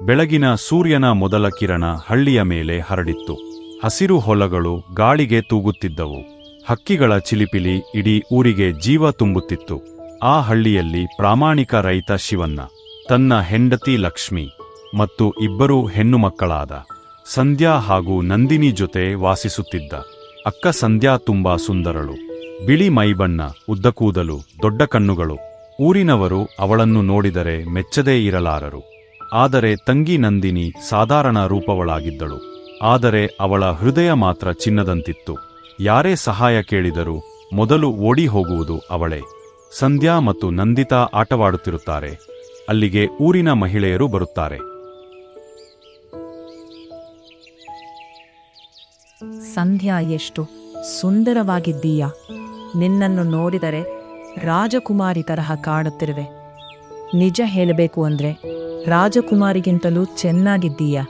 ಬೆಳಗಿನ ಸೂರ್ಯನ ಮೊದಲ ಕಿರಣ ಹಳ್ಳಿಯ ಮೇಲೆ ಹರಡಿತ್ತು. ಹಸಿರು ಹೊಲಗಳು ಗಾಳಿಗೆ ತೂಗುತ್ತಿದ್ದವು. ಹಕ್ಕಿಗಳ ಚಿಲಿಪಿಲಿ ಇಡೀ ಊರಿಗೆ ಜೀವ ತುಂಬುತ್ತಿತ್ತು. ಆ ಹಳ್ಳಿಯಲ್ಲಿ ಪ್ರಾಮಾಣಿಕ ರೈತ ಶಿವಣ್ಣ, ತನ್ನ ಹೆಂಡತಿ ಲಕ್ಷ್ಮಿ ಮತ್ತು ಇಬ್ಬರು ಹೆಣ್ಣು ಮಕ್ಕಳಾದ ಸಂಧ್ಯಾ ಹಾಗೂ ನಂದಿನಿ ಜೊತೆ ವಾಸಿಸುತ್ತಿದ್ದ. ಅಕ್ಕ ಸಂಧ್ಯಾ ತುಂಬಾ ಸುಂದರಳು. ಬಿಳಿ ಮೈಬಣ್ಣ, ಉದ್ದ ಕೂದಲು, ದೊಡ್ಡ ಕಣ್ಣುಗಳು. ಊರಿನವರು ಅವಳನ್ನು ನೋಡಿದರೆ ಮೆಚ್ಚದೇ ಇರಲಾರರು. ಆದರೆ ತಂಗಿ ನಂದಿನಿ ಸಾಧಾರಣ ರೂಪವಳಾಗಿದ್ದಳು. ಆದರೆ ಅವಳ ಹೃದಯ ಮಾತ್ರ ಚಿನ್ನದಂತಿತ್ತು. ಯಾರೇ ಸಹಾಯ ಕೇಳಿದರೂ ಮೊದಲು ಓಡಿ ಹೋಗುವುದು ಅವಳೇ. ಸಂಧ್ಯಾ ಮತ್ತು ನಂದಿತಾ ಆಟವಾಡುತ್ತಿರುತ್ತಾರೆ. ಅಲ್ಲಿಗೆ ಊರಿನ ಮಹಿಳೆಯರು ಬರುತ್ತಾರೆ. ಸಂಧ್ಯಾ, ಎಷ್ಟು ಸುಂದರವಾಗಿದ್ದೀಯಾ. ನಿನ್ನನ್ನು ನೋಡಿದರೆ ರಾಜಕುಮಾರಿ ತರಹ ಕಾಣುತ್ತಿರುವೆ. ನಿಜ ಹೇಳಬೇಕು ಅಂದ್ರೆ ರಾಜಕುಮಾರಿಗಿಂತಲೂ ಚೆನ್ನಾಗಿದ್ದೀಯಾ.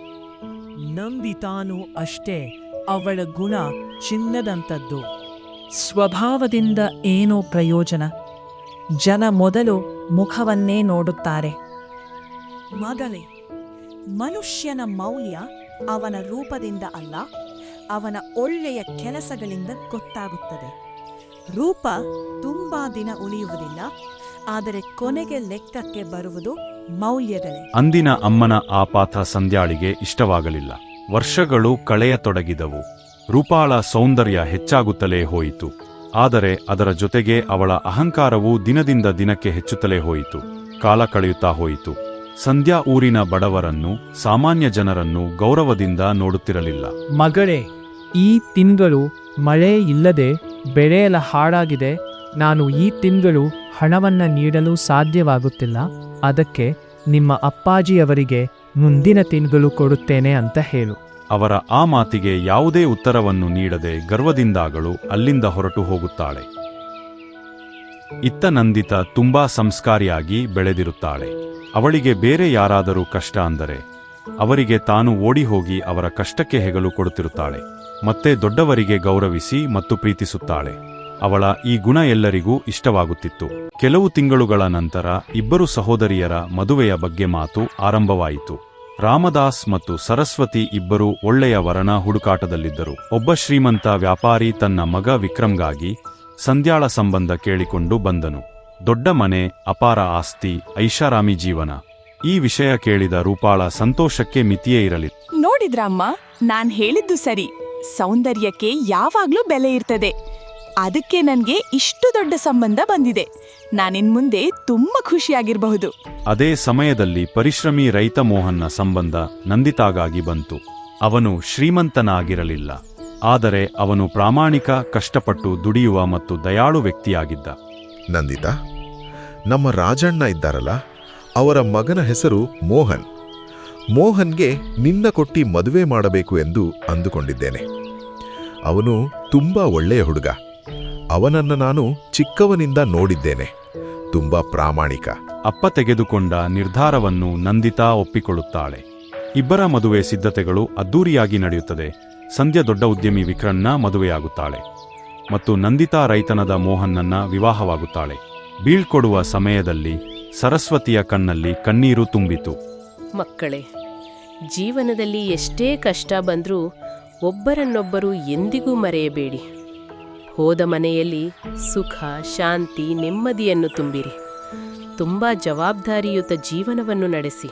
ನಂದಿತಾನು ಅಷ್ಟೇ. ಅವಳ ಗುಣ ಚಿನ್ನದಂಥದ್ದು. ಸ್ವಭಾವದಿಂದ ಏನೋ ಪ್ರಯೋಜನ. ಜನ ಮೊದಲು ಮುಖವನ್ನೇ ನೋಡುತ್ತಾರೆ. ಮಗಳೇ, ಮನುಷ್ಯನ ಮೌಲ್ಯ ಅವನ ರೂಪದಿಂದ ಅಲ್ಲ, ಅವನ ಒಳ್ಳೆಯ ಕೆಲಸಗಳಿಂದ ಗೊತ್ತಾಗುತ್ತದೆ. ರೂಪ ತುಂಬಾ ದಿನ ಉಳಿಯುವುದಿಲ್ಲ, ಆದರೆ ಕೊನೆಗೆ ಲೆಕ್ಕಕ್ಕೆ ಬರುವುದು ಮೌಲ್ಯಗಳೇ. ಅಂದಿನ ಅಮ್ಮನ ಆ ಪಾತ್ರ ಸಂಧ್ಯಾಳಿಗೆ ಇಷ್ಟವಾಗಲಿಲ್ಲ. ವರ್ಷಗಳು ಕಳೆಯತೊಡಗಿದವು. ರೂಪಾಳ ಸೌಂದರ್ಯ ಹೆಚ್ಚಾಗುತ್ತಲೇ ಹೋಯಿತು. ಆದರೆ ಅದರ ಜೊತೆಗೆ ಅವಳ ಅಹಂಕಾರವೂ ದಿನದಿಂದ ದಿನಕ್ಕೆ ಹೆಚ್ಚುತ್ತಲೇ ಹೋಯಿತು. ಕಾಲ ಕಳೆಯುತ್ತಾ ಹೋಯಿತು. ಸಂಧ್ಯಾ ಊರಿನ ಬಡವರನ್ನು, ಸಾಮಾನ್ಯ ಜನರನ್ನು ಗೌರವದಿಂದ ನೋಡುತ್ತಿರಲಿಲ್ಲ. ಮಗಳೇ, ಈ ತಿಂಗಳು ಮಳೆ ಇಲ್ಲದೆ ಬೆಳೆಯೆಲ್ಲ ಹಾಳಾಗಿದೆ. ನಾನು ಈ ತಿಂಗಳು ಹಣವನ್ನ ನೀಡಲು ಸಾಧ್ಯವಾಗುತ್ತಿಲ್ಲ. ಅದಕ್ಕೆ ನಿಮ್ಮ ಅಪ್ಪಾಜಿಯವರಿಗೆ ಮುಂದಿನ ತಿಂಗಳು ಕೊಡುತ್ತೇನೆ ಅಂತ ಹೇಳು. ಅವರ ಆ ಮಾತಿಗೆ ಯಾವುದೇ ಉತ್ತರವನ್ನು ನೀಡದೆ ಗರ್ವದಿಂದಾಗಳು ಅಲ್ಲಿಂದ ಹೊರಟು ಹೋಗುತ್ತಾಳೆ. ಇತ್ತ ನಂದಿತಾ ತುಂಬಾ ಸಂಸ್ಕಾರಿಯಾಗಿ ಬೆಳೆದಿರುತ್ತಾಳೆ. ಅವಳಿಗೆ ಬೇರೆ ಯಾರಾದರೂ ಕಷ್ಟ ಅಂದರೆ ಅವರಿಗೆ ತಾನು ಓಡಿಹೋಗಿ ಅವರ ಕಷ್ಟಕ್ಕೆ ಹೆಗಲು ಕೊಡುತ್ತಿರುತ್ತಾಳೆ. ಮತ್ತೆ ದೊಡ್ಡವರಿಗೆ ಗೌರವಿಸಿ ಮತ್ತು ಪ್ರೀತಿಸುತ್ತಾಳೆ. ಅವಳ ಈ ಗುಣ ಎಲ್ಲರಿಗೂ ಇಷ್ಟವಾಗುತ್ತಿತ್ತು. ಕೆಲವು ತಿಂಗಳುಗಳ ನಂತರ ಇಬ್ಬರು ಸಹೋದರಿಯರ ಮದುವೆಯ ಬಗ್ಗೆ ಮಾತು ಆರಂಭವಾಯಿತು. ರಾಮದಾಸ್ ಮತ್ತು ಸರಸ್ವತಿ ಇಬ್ಬರೂ ಒಳ್ಳೆಯ ವರನ ಹುಡುಕಾಟದಲ್ಲಿದ್ದರು. ಒಬ್ಬ ಶ್ರೀಮಂತ ವ್ಯಾಪಾರಿ ತನ್ನ ಮಗ ವಿಕ್ರಮ್ಗಾಗಿ ಸಂಧ್ಯಾಳ ಸಂಬಂಧ ಕೇಳಿಕೊಂಡು ಬಂದನು. ದೊಡ್ಡ ಮನೆ, ಅಪಾರ ಆಸ್ತಿ, ಐಷಾರಾಮಿ ಜೀವನ. ಈ ವಿಷಯ ಕೇಳಿದ ರೂಪಾಳ ಸಂತೋಷಕ್ಕೆ ಮಿತಿಯೇ ಇರಲಿಲ್ಲ. ನೋಡಿದ್ರಮ್ಮ, ನಾನ್ ಹೇಳಿದ್ದು ಸರಿ. ಸೌಂದರ್ಯಕ್ಕೆ ಯಾವಾಗ್ಲೂ ಬೆಲೆ ಇರ್ತದೆ. ಅದಕ್ಕೆ ನನ್ಗೆ ಇಷ್ಟು ದೊಡ್ಡ ಸಂಬಂಧ ಬಂದಿದೆ. ನಾನಿನ್ಮುಂದೆ ತುಂಬಾ ಖುಷಿಯಾಗಿರಬಹುದು. ಅದೇ ಸಮಯದಲ್ಲಿ ಪರಿಶ್ರಮಿ ರೈತ ಮೋಹನ್ನ ಸಂಬಂಧ ನಂದಿತಾಗಾಗಿ ಬಂತು. ಅವನು ಶ್ರೀಮಂತನಾಗಿರಲಿಲ್ಲ, ಆದರೆ ಅವನು ಪ್ರಾಮಾಣಿಕ, ಕಷ್ಟಪಟ್ಟು ದುಡಿಯುವ ಮತ್ತು ದಯಾಳು ವ್ಯಕ್ತಿಯಾಗಿದ್ದ. ನಂದಿತಾ, ನಮ್ಮ ರಾಜಣ್ಣ ಇದ್ದಾರಲ್ಲ, ಅವರ ಮಗನ ಹೆಸರು ಮೋಹನ್. ಮೋಹನ್ಗೆ ನಿನ್ನ ಕೊಟ್ಟಿ ಮದುವೆ ಮಾಡಬೇಕು ಎಂದು ಅಂದುಕೊಂಡಿದ್ದೇನೆ. ಅವನು ತುಂಬಾ ಒಳ್ಳೆಯ ಹುಡುಗ. ಅವನನ್ನು ನಾನು ಚಿಕ್ಕವನಿಂದ ನೋಡಿದ್ದೇನೆ. ತುಂಬಾ ಪ್ರಾಮಾಣಿಕ. ಅಪ್ಪ ತೆಗೆದುಕೊಂಡ ನಿರ್ಧಾರವನ್ನು ನಂದಿತಾ ಒಪ್ಪಿಕೊಳ್ಳುತ್ತಾಳೆ. ಇಬ್ಬರ ಮದುವೆ ಸಿದ್ಧತೆಗಳು ಅದ್ದೂರಿಯಾಗಿ ನಡೆಯುತ್ತದೆ. ಸಂಧ್ಯಾ ದೊಡ್ಡ ಉದ್ಯಮಿ ವಿಕ್ರಮ್ನ ಮದುವೆಯಾಗುತ್ತಾಳೆ ಮತ್ತು ನಂದಿತಾ ರೈತನದ ಮೋಹನ್ನನ್ನ ವಿವಾಹವಾಗುತ್ತಾಳೆ. ಬೀಳ್ಕೊಡುವ ಸಮಯದಲ್ಲಿ ಸರಸ್ವತಿಯ ಕಣ್ಣಲ್ಲಿ ಕಣ್ಣೀರು ತುಂಬಿತು. ಮಕ್ಕಳೇ, ಜೀವನದಲ್ಲಿ ಎಷ್ಟೇ ಕಷ್ಟ ಬಂದರೂ ಒಬ್ಬರನ್ನೊಬ್ಬರು ಎಂದಿಗೂ ಮರೆಯಬೇಡಿ. ಹೋದ ಮನೆಯಲ್ಲಿ ಸುಖ, ಶಾಂತಿ, ನೆಮ್ಮದಿಯನ್ನು ತುಂಬಿರಿ. ತುಂಬಾ ಜವಾಬ್ದಾರಿಯುತ ಜೀವನವನ್ನು ನಡೆಸಿ.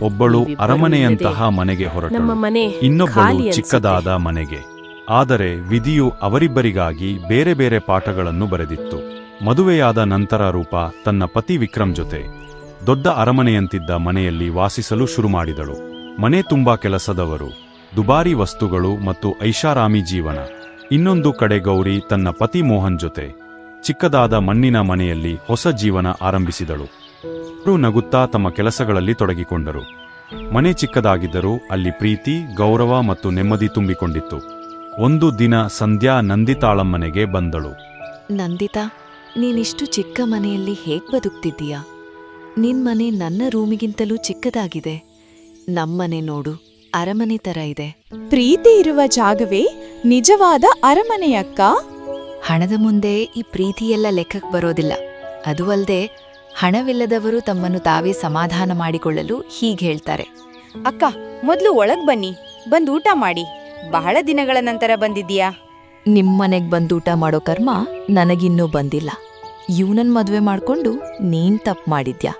ಒಬ್ಬಳು ಅರಮನೆಯಂತಹ ಮನೆಗೆ ಹೊರಟಳು, ಇನ್ನೊಬ್ಬಳು ಚಿಕ್ಕದಾದ ಮನೆಗೆ. ಆದರೆ ವಿಧಿಯು ಅವರಿಬ್ಬರಿಗಾಗಿ ಬೇರೆ ಬೇರೆ ಪಾಠಗಳನ್ನು ಬರೆದಿತ್ತು. ಮದುವೆಯಾದ ನಂತರ ರೂಪಾ ತನ್ನ ಪತಿ ವಿಕ್ರಮ್ ಜೊತೆ ದೊಡ್ಡ ಅರಮನೆಯಂತಿದ್ದ ಮನೆಯಲ್ಲಿ ವಾಸಿಸಲು ಶುರುಮಾಡಿದಳು. ಮನೆ ತುಂಬಾ ಕೆಲಸದವರು, ದುಬಾರಿ ವಸ್ತುಗಳು ಮತ್ತು ಐಷಾರಾಮಿ ಜೀವನ. ಇನ್ನೊಂದು ಕಡೆ ಗೌರಿ ತನ್ನ ಪತಿ ಮೋಹನ್ ಜೊತೆ ಚಿಕ್ಕದಾದ ಮಣ್ಣಿನ ಮನೆಯಲ್ಲಿ ಹೊಸ ಜೀವನ ಆರಂಭಿಸಿದಳು. ಅವರು ನಗುತ್ತಾ ತಮ್ಮ ಕೆಲಸಗಳಲ್ಲಿ ತೊಡಗಿಕೊಂಡರು. ಮನೆ ಚಿಕ್ಕದಾಗಿದ್ದರೂ ಅಲ್ಲಿ ಪ್ರೀತಿ, ಗೌರವ ಮತ್ತು ನೆಮ್ಮದಿ ತುಂಬಿಕೊಂಡಿತ್ತು. ಒಂದು ದಿನ ಸಂಧ್ಯಾ ನಂದಿತಾಳಮ್ಮನೆಗೆ ಬಂದಳು. ನಂದಿತಾ, ನೀನಿಷ್ಟು ಚಿಕ್ಕ ಮನೆಯಲ್ಲಿ ಹೇಗ್ ಬದುಕ್ತಿದ್ದೀಯಾ? ನಿನ್ ಮನೆ ನನ್ನ ರೂಮಿಗಿಂತಲೂ ಚಿಕ್ಕದಾಗಿದೆ. ನಮ್ಮನೆ ನೋಡು, ಅರಮನೆ ತರ ಇದೆ. ಪ್ರೀತಿ ಇರುವ ಜಾಗವೇ ನಿಜವಾದ ಅರಮನೆಯಕ್ಕ. ಹಣದ ಮುಂದೆ ಈ ಪ್ರೀತಿಯೆಲ್ಲ ಲೆಕ್ಕಕ್ಕೆ ಬರೋದಿಲ್ಲ. ಅದು ಅಲ್ಲದೆ ಹಣವಿಲ್ಲದವರು ತಮ್ಮನ್ನು ತಾವೇ ಸಮಾಧಾನ ಮಾಡಿಕೊಳ್ಳಲು ಹೀಗೆ ಹೇಳ್ತಾರೆ. ಅಕ್ಕ, ಮೊದಲು ಒಳಗ್ ಬನ್ನಿ, ಬಂದು ಊಟ ಮಾಡಿ. ಬಹಳ ದಿನಗಳ ನಂತರ ಬಂದಿದ್ದೀಯಾ? ನಿಮ್ಮನೆಗ್ ಬಂದು ಊಟ ಮಾಡೋ ಕರ್ಮ ನನಗಿನ್ನೂ ಬಂದಿಲ್ಲ. ಇವನನ್ ಮದ್ವೆ ಮಾಡ್ಕೊಂಡು ನೀನ್ ತಪ್ಪು ಮಾಡಿದ್ಯಾ,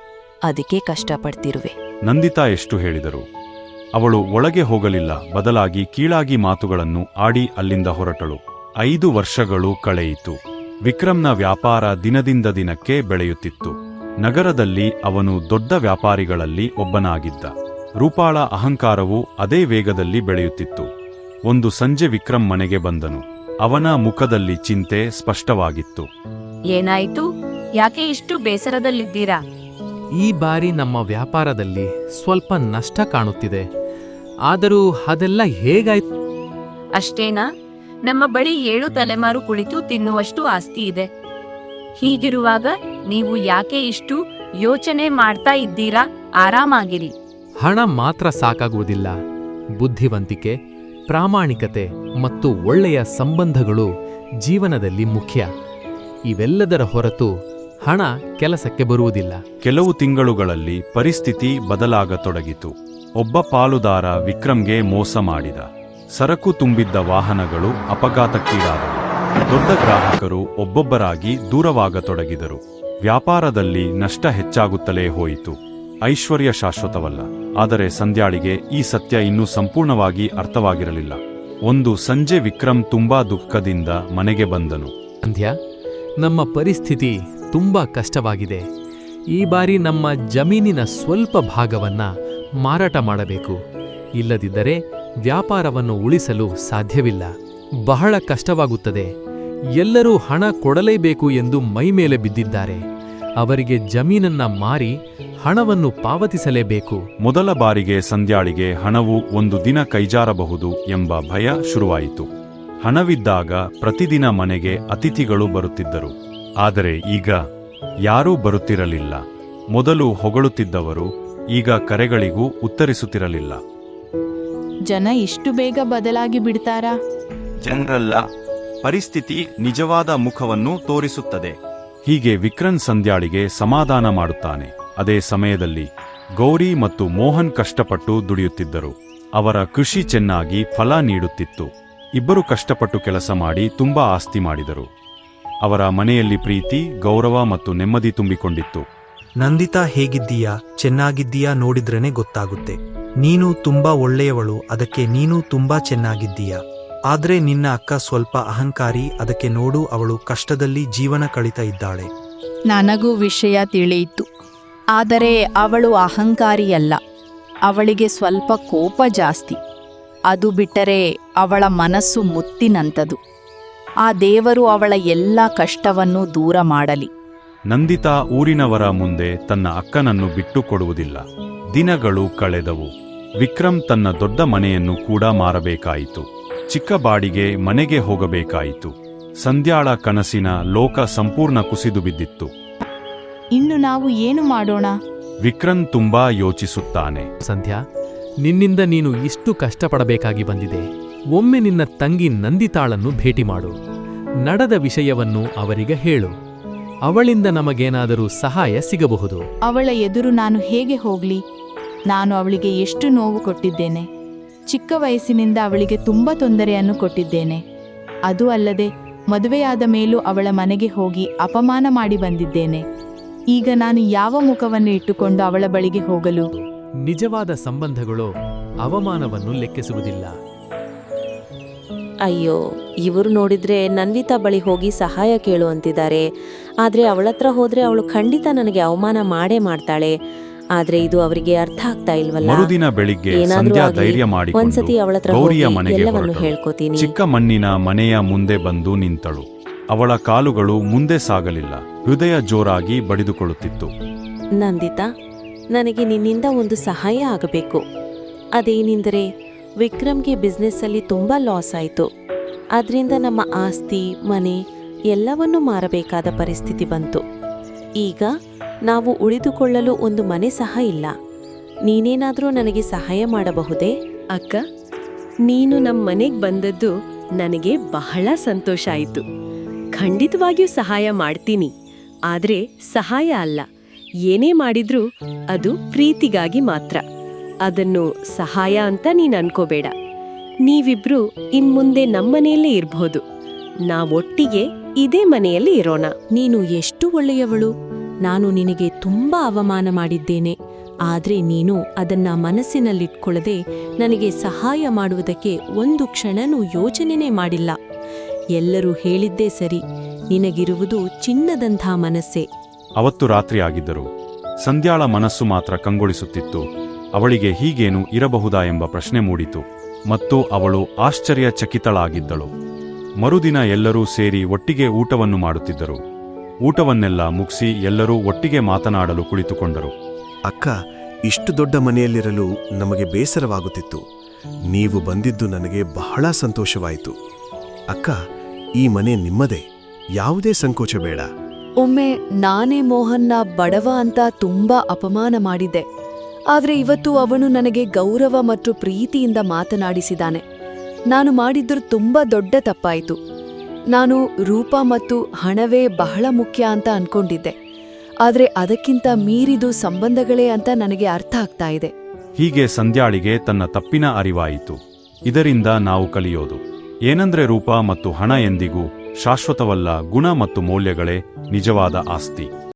ಅದಕ್ಕೆ ಕಷ್ಟಪಡ್ತಿರುವೆ. ನಂದಿತಾ ಎಷ್ಟು ಹೇಳಿದರು ಅವಳು ಒಳಗೆ ಹೋಗಲಿಲ್ಲ. ಬದಲಾಗಿ ಕೀಳಾಗಿ ಮಾತುಗಳನ್ನು ಆಡಿ ಅಲ್ಲಿಂದ ಹೊರಟಳು. 5 ವರ್ಷಗಳು ಕಳೆಯಿತು. ವಿಕ್ರಮ್ನ ವ್ಯಾಪಾರ ದಿನದಿಂದ ದಿನಕ್ಕೆ ಬೆಳೆಯುತ್ತಿತ್ತು. ನಗರದಲ್ಲಿ ಅವನು ದೊಡ್ಡ ವ್ಯಾಪಾರಿಗಳಲ್ಲಿ ಒಬ್ಬನಾಗಿದ್ದ. ರೂಪಾಳ ಅಹಂಕಾರವು ಅದೇ ವೇಗದಲ್ಲಿ ಬೆಳೆಯುತ್ತಿತ್ತು. ಒಂದು ಸಂಜೆ ವಿಕ್ರಮ್ ಮನೆಗೆ ಬಂದನು. ಅವನ ಮುಖದಲ್ಲಿ ಚಿಂತೆ ಸ್ಪಷ್ಟವಾಗಿತ್ತು. ಏನಾಯ್ತು? ಯಾಕೆ ಇಷ್ಟು ಬೇಸರದಲ್ಲಿದ್ದೀರಾ? ಈ ಬಾರಿ ನಮ್ಮ ವ್ಯಾಪಾರದಲ್ಲಿ ಸ್ವಲ್ಪ ನಷ್ಟ ಕಾಣುತ್ತಿದೆ. ಆದರೂ ಅದೆಲ್ಲ ಹೇಗಾಯ್ತು? ಅಷ್ಟೇನಾ? ನಮ್ಮ ಬಳಿ 7 ತಲೆಮಾರು ಕುಳಿತು ತಿನ್ನುವಷ್ಟು ಆಸ್ತಿ ಇದೆ. ಹೀಗಿರುವಾಗ ನೀವು ಯಾಕೆ ಇಷ್ಟು ಯೋಚನೆ ಮಾಡ್ತಾ ಇದ್ದೀರಾ? ಆರಾಮಾಗಿರಿ. ಹಣ ಮಾತ್ರ ಸಾಕಾಗುವುದಿಲ್ಲ. ಬುದ್ಧಿವಂತಿಕೆ, ಪ್ರಾಮಾಣಿಕತೆ ಮತ್ತು ಒಳ್ಳೆಯ ಸಂಬಂಧಗಳು ಜೀವನದಲ್ಲಿ ಮುಖ್ಯ. ಇವೆಲ್ಲದರ ಹೊರತು ಹಣ ಕೆಲಸಕ್ಕೆ ಬರುವುದಿಲ್ಲ. ಕೆಲವು ತಿಂಗಳುಗಳಲ್ಲಿ ಪರಿಸ್ಥಿತಿ ಬದಲಾಗತೊಡಗಿತು. ಒಬ್ಬ ಪಾಲುದಾರ ವಿಕ್ರಮ್ಗೆ ಮೋಸ ಮಾಡಿದ. ಸರಕು ತುಂಬಿದ್ದ ವಾಹನಗಳು ಅಪಘಾತಕ್ಕೀಡಾದವು. ದೊಡ್ಡ ಗ್ರಾಹಕರು ಒಬ್ಬೊಬ್ಬರಾಗಿ ದೂರವಾಗತೊಡಗಿದರು. ವ್ಯಾಪಾರದಲ್ಲಿ ನಷ್ಟ ಹೆಚ್ಚಾಗುತ್ತಲೇ ಹೋಯಿತು. ಐಶ್ವರ್ಯ ಶಾಶ್ವತವಲ್ಲ. ಆದರೆ ಸಂಧ್ಯಾಳಿಗೆ ಈ ಸತ್ಯ ಇನ್ನೂ ಸಂಪೂರ್ಣವಾಗಿ ಅರ್ಥವಾಗಿರಲಿಲ್ಲ. ಒಂದು ಸಂಜೆ ವಿಕ್ರಮ್ ತುಂಬಾ ದುಃಖದಿಂದ ಮನೆಗೆ ಬಂದನು. ಸಂಧ್ಯಾ, ನಮ್ಮ ಪರಿಸ್ಥಿತಿ ತುಂಬಾ ಕಷ್ಟವಾಗಿದೆ. ಈ ಬಾರಿ ನಮ್ಮ ಜಮೀನಿನ ಸ್ವಲ್ಪ ಭಾಗವನ್ನ ಮಾರಾಟ ಮಾಡಬೇಕು. ಇಲ್ಲದಿದ್ದರೆ ವ್ಯಾಪಾರವನ್ನು ಉಳಿಸಲು ಸಾಧ್ಯವಿಲ್ಲ. ಬಹಳ ಕಷ್ಟವಾಗುತ್ತದೆ. ಎಲ್ಲರೂ ಹಣ ಕೊಡಲೇಬೇಕು ಎಂದು ಮೈಮೇಲೆ ಬಿದ್ದಿದ್ದಾರೆ. ಅವರಿಗೆ ಜಮೀನನ್ನ ಮಾರಿ ಹಣವನ್ನು ಪಾವತಿಸಲೇಬೇಕು. ಮೊದಲ ಬಾರಿಗೆ ಸಂಧ್ಯಾಳಿಗೆ ಹಣವು ಒಂದು ದಿನ ಕೈಜಾರಬಹುದು ಎಂಬ ಭಯ ಶುರುವಾಯಿತು. ಹಣವಿದ್ದಾಗ ಪ್ರತಿದಿನ ಮನೆಗೆ ಅತಿಥಿಗಳು ಬರುತ್ತಿದ್ದರು. ಆದರೆ ಈಗ ಯಾರೂ ಬರುತ್ತಿರಲಿಲ್ಲ. ಮೊದಲು ಹೊಗಳುತ್ತಿದ್ದವರು ಈಗ ಕರೆಗಳಿಗೂ ಉತ್ತರಿಸುತ್ತಿರಲಿಲ್ಲ. ಜನ ಇಷ್ಟು ಬೇಗ ಬದಲಾಗಿ ಬಿಡ್ತಾರಾ? ಜನರಲ್ಲ, ಪರಿಸ್ಥಿತಿ ನಿಜವಾದ ಮುಖವನ್ನು ತೋರಿಸುತ್ತದೆ. ಹೀಗೆ ವಿಕ್ರಮ್ ಸಂಧ್ಯಾಳಿಗೆ ಸಮಾಧಾನ ಮಾಡುತ್ತಾನೆ. ಅದೇ ಸಮಯದಲ್ಲಿ ಗೌರಿ ಮತ್ತು ಮೋಹನ್ ಕಷ್ಟಪಟ್ಟು ದುಡಿಯುತ್ತಿದ್ದರು. ಅವರ ಕೃಷಿ ಚೆನ್ನಾಗಿ ಫಲ ನೀಡುತ್ತಿತ್ತು. ಇಬ್ಬರು ಕಷ್ಟಪಟ್ಟು ಕೆಲಸ ಮಾಡಿ ತುಂಬಾ ಆಸ್ತಿ ಮಾಡಿದರು. ಅವರ ಮನೆಯಲ್ಲಿ ಪ್ರೀತಿ, ಗೌರವ ಮತ್ತು ನೆಮ್ಮದಿ ತುಂಬಿಕೊಂಡಿತ್ತು. ನಂದಿತಾ, ಹೇಗಿದ್ದೀಯಾ? ಚೆನ್ನಾಗಿದ್ದೀಯಾ? ನೋಡಿದ್ರೇನೆ ಗೊತ್ತಾಗುತ್ತೆ. ನೀನು ತುಂಬಾ ಒಳ್ಳೆಯವಳು, ಅದಕ್ಕೆ ನೀನು ತುಂಬಾ ಚೆನ್ನಾಗಿದ್ದೀಯಾ. ಆದ್ರೆ ನಿನ್ನ ಅಕ್ಕ ಸ್ವಲ್ಪ ಅಹಂಕಾರಿ, ಅದಕ್ಕೆ ನೋಡು, ಅವಳು ಕಷ್ಟದಲ್ಲಿ ಜೀವನ ಕಳೀತಾ ಇದ್ದಾಳೆ. ನನಗೂ ವಿಷಯ ತಿಳಿಯಿತು. ಆದರೆ ಅವಳು ಅಹಂಕಾರಿಯಲ್ಲ. ಅವಳಿಗೆ ಸ್ವಲ್ಪ ಕೋಪ ಜಾಸ್ತಿ. ಅದು ಬಿಟ್ಟರೆ ಅವಳ ಮನಸ್ಸು ಮುತ್ತಿನಂಥದು. ಆ ದೇವರು ಅವಳ ಎಲ್ಲ ಕಷ್ಟವನ್ನು ದೂರ ಮಾಡಲಿ. ನಂದಿತಾ ಊರಿನವರ ಮುಂದೆ ತನ್ನ ಅಕ್ಕನನ್ನು ಬಿಟ್ಟು ಕೊಡುವುದಿಲ್ಲ. ದಿನಗಳು ಕಳೆದವು. ವಿಕ್ರಮ್ ತನ್ನ ದೊಡ್ಡ ಮನೆಯನ್ನು ಕೂಡ ಮಾರಬೇಕಾಯಿತು. ಚಿಕ್ಕ ಬಾಡಿಗೆ ಮನೆಗೆ ಹೋಗಬೇಕಾಯಿತು. ಸಂಧ್ಯಾಳ ಕನಸಿನ ಲೋಕ ಸಂಪೂರ್ಣ ಕುಸಿದು ಬಿದ್ದಿತ್ತು. ಇನ್ನು ನಾವು ಏನು ಮಾಡೋಣ? ವಿಕ್ರಮ್ ತುಂಬಾ ಯೋಚಿಸುತ್ತಾನೆ. ಸಂಧ್ಯಾ, ನಿನ್ನಿಂದ ನೀನು ಇಷ್ಟು ಕಷ್ಟಪಡಬೇಕಾಗಿ ಬಂದಿದೆ. ಒಮ್ಮೆ ನಿನ್ನ ತಂಗಿ ನಂದಿತಾಳನ್ನು ಭೇಟಿ ಮಾಡು. ನಡೆದ ವಿಷಯವನ್ನು ಅವರಿಗೆ ಹೇಳು. ಅವಳಿಂದ ನಮಗೇನಾದರೂ ಸಹಾಯ ಸಿಗಬಹುದು. ಅವಳ ಎದುರು ನಾನು ಹೇಗೆ ಹೋಗ್ಲಿ? ನಾನು ಅವಳಿಗೆ ಎಷ್ಟು ನೋವು ಕೊಟ್ಟಿದ್ದೇನೆ. ಚಿಕ್ಕ ವಯಸ್ಸಿನಿಂದ ಅವಳಿಗೆ ತುಂಬ ತೊಂದರೆಯನ್ನು ಕೊಟ್ಟಿದ್ದೇನೆ. ಅದು ಅಲ್ಲದೆ ಮದುವೆಯಾದ ಮೇಲೂ ಅವಳ ಮನೆಗೆ ಹೋಗಿ ಅಪಮಾನ ಮಾಡಿ ಬಂದಿದ್ದೇನೆ. ಈಗ ನಾನು ಯಾವ ಮುಖವನ್ನು ಇಟ್ಟುಕೊಂಡು ಅವಳ ಬಳಿಗೆ ಹೋಗಲು? ನಿಜವಾದ ಸಂಬಂಧಗಳು ಅವಮಾನವನ್ನು ಲೆಕ್ಕಿಸುವುದಿಲ್ಲ. ಅಯ್ಯೋ, ಇವರು ನೋಡಿದ್ರೆ ನಂದಿತಾ ಬಳಿ ಹೋಗಿ ಸಹಾಯ ಕೇಳು ಅಂತಿದ್ದಾರೆ. ಆದ್ರೆ ಅವಳತ್ರ ಹೋದ್ರೆ ಅವಳು ಖಂಡಿತ ನನಗೆ ಅವಮಾನ ಮಾಡೇ ಮಾಡ್ತಾಳೆ. ಆದ್ರೆ ಇದು ಅವರಿಗೆ ಅರ್ಥ ಆಗ್ತಾ ಇಲ್ವಲ್ಲ. ಮರುದಿನ ಬೆಳಿಗ್ಗೆ ಸಂಧ್ಯಾ ಧೈರ್ಯ ಮಾಡಿಕೊಂಡು ಒಂದ್ಸತಿ ಅವಳತ್ರ ಗೌರಿಯ ಹೋಗಿ ಮನೆಗೆ ಎಲ್ಲವನ್ನು ಹೊರಟಳು. ಹೇಳ್ಕೊತೀನಿ. ಚಿಕ್ಕ ಮಣ್ಣಿನ ಮನೆಯ ಮುಂದೆ ಬಂದು ನಿಂತಳು. ಅವಳ ಕಾಲುಗಳು ಮುಂದೆ ಸಾಗಲಿಲ್ಲ. ಹೃದಯ ಜೋರಾಗಿ ಬಡಿದುಕೊಳ್ಳುತ್ತಿತ್ತು. ನಂದಿತಾ, ನನಗೆ ನಿನ್ನಿಂದ ಒಂದು ಸಹಾಯ ಆಗಬೇಕು. ಅದೇನೆಂದರೆ, ವಿಕ್ರಮ್ಗೆ ಬಿಸ್ನೆಸ್ಸಲ್ಲಿ ತುಂಬ ಲಾಸ್ ಆಯಿತು. ಅದರಿಂದ ನಮ್ಮ ಆಸ್ತಿ, ಮನೆ ಎಲ್ಲವನ್ನೂ ಮಾರಬೇಕಾದ ಪರಿಸ್ಥಿತಿ ಬಂತು. ಈಗ ನಾವು ಉಳಿದುಕೊಳ್ಳಲು ಒಂದು ಮನೆ ಸಹ ಇಲ್ಲ. ನೀನೇನಾದರೂ ನನಗೆ ಸಹಾಯ ಮಾಡಬಹುದೇ? ಅಕ್ಕ, ನೀನು ನಮ್ಮ ಮನೆಗೆ ಬಂದದ್ದು ನನಗೆ ಬಹಳ ಸಂತೋಷ ಆಯಿತು. ಖಂಡಿತವಾಗಿಯೂ ಸಹಾಯ ಮಾಡ್ತೀನಿ. ಆದರೆ ಸಹಾಯ ಅಲ್ಲ, ಏನೇ ಮಾಡಿದ್ರೂ ಅದು ಪ್ರೀತಿಗಾಗಿ ಮಾತ್ರ. ಅದನ್ನು ಸಹಾಯ ಅಂತ ನೀನ್ ಅನ್ಕೋಬೇಡ. ನೀವಿಬ್ರು ಇನ್ಮುಂದೆ ನಮ್ಮನೆಯಲ್ಲೇ ಇರ್ಬೋದು. ನಾವೊಟ್ಟಿಗೆ ಇದೇ ಮನೆಯಲ್ಲಿ ಇರೋಣ. ನೀನು ಎಷ್ಟು ಒಳ್ಳೆಯವಳು. ನಾನು ನಿನಗೆ ತುಂಬಾ ಅವಮಾನ ಮಾಡಿದ್ದೇನೆ. ಆದ್ರೆ ನೀನು ಅದನ್ನ ಮನಸ್ಸಿನಲ್ಲಿಟ್ಕೊಳ್ಳದೆ ನನಗೆ ಸಹಾಯ ಮಾಡುವುದಕ್ಕೆ ಒಂದು ಕ್ಷಣನೂ ಯೋಚನೆನೇ ಮಾಡಿಲ್ಲ. ಎಲ್ಲರೂ ಹೇಳಿದ್ದೇ ಸರಿ, ನಿನಗಿರುವುದು ಚಿನ್ನದಂಥ ಮನಸ್ಸೇ. ಅವತ್ತು ರಾತ್ರಿ ಆಗಿದ್ದರು. ಸಂಧ್ಯಾಳ ಮನಸ್ಸು ಮಾತ್ರ ಕಂಗೊಳಿಸುತ್ತಿತ್ತು. ಅವಳಿಗೆ ಹೀಗೇನು ಇರಬಹುದಾ ಎಂಬ ಪ್ರಶ್ನೆ ಮೂಡಿತು ಮತ್ತು ಅವಳು ಆಶ್ಚರ್ಯಚಕಿತಳಾಗಿದ್ದಳು. ಮರುದಿನ ಎಲ್ಲರೂ ಸೇರಿ ಒಟ್ಟಿಗೆ ಊಟವನ್ನು ಮಾಡುತ್ತಿದ್ದರು. ಊಟವನ್ನೆಲ್ಲ ಮುಗಿಸಿ ಎಲ್ಲರೂ ಒಟ್ಟಿಗೆ ಮಾತನಾಡಲು ಕುಳಿತುಕೊಂಡರು. ಅಕ್ಕ, ಇಷ್ಟು ದೊಡ್ಡ ಮನೆಯಲ್ಲಿರಲು ನಮಗೆ ಬೇಸರವಾಗುತ್ತಿತ್ತು. ನೀವು ಬಂದಿದ್ದು ನನಗೆ ಬಹಳ ಸಂತೋಷವಾಯಿತು. ಅಕ್ಕ, ಈ ಮನೆ ನಿಮ್ಮದೇ, ಯಾವುದೇ ಸಂಕೋಚ ಬೇಡ. ಒಮ್ಮೆ ನಾನೇ ಮೋಹನ್ನ ಬಡವ ಅಂತ ತುಂಬಾ ಅಪಮಾನ ಮಾಡಿದ್ದೆ. ಆದ್ರೆ ಇವತ್ತು ಅವನು ನನಗೆ ಗೌರವ ಮತ್ತು ಪ್ರೀತಿಯಿಂದ ಮಾತನಾಡಿಸಿದಾನೆ. ನಾನು ಮಾಡಿದ್ದರೂ ತುಂಬಾ ದೊಡ್ಡ ತಪ್ಪಾಯಿತು. ನಾನು ರೂಪ ಮತ್ತು ಹಣವೇ ಬಹಳ ಮುಖ್ಯ ಅಂತ ಅನ್ಕೊಂಡಿದ್ದೆ. ಆದ್ರೆ ಅದಕ್ಕಿಂತ ಮೀರಿದು ಸಂಬಂಧಗಳೇ ಅಂತ ನನಗೆ ಅರ್ಥ ಆಗ್ತಾ ಇದೆ. ಹೀಗೆ ಸಂಧ್ಯಾಳಿಗೆ ತನ್ನ ತಪ್ಪಿನ ಅರಿವಾಯಿತು. ಇದರಿಂದ ನಾವು ಕಲಿಯೋದು ಏನಂದ್ರೆ ರೂಪ ಮತ್ತು ಹಣ ಎಂದಿಗೂ ಶಾಶ್ವತವಲ್ಲ. ಗುಣ ಮತ್ತು ಮೌಲ್ಯಗಳೇ ನಿಜವಾದ ಆಸ್ತಿ.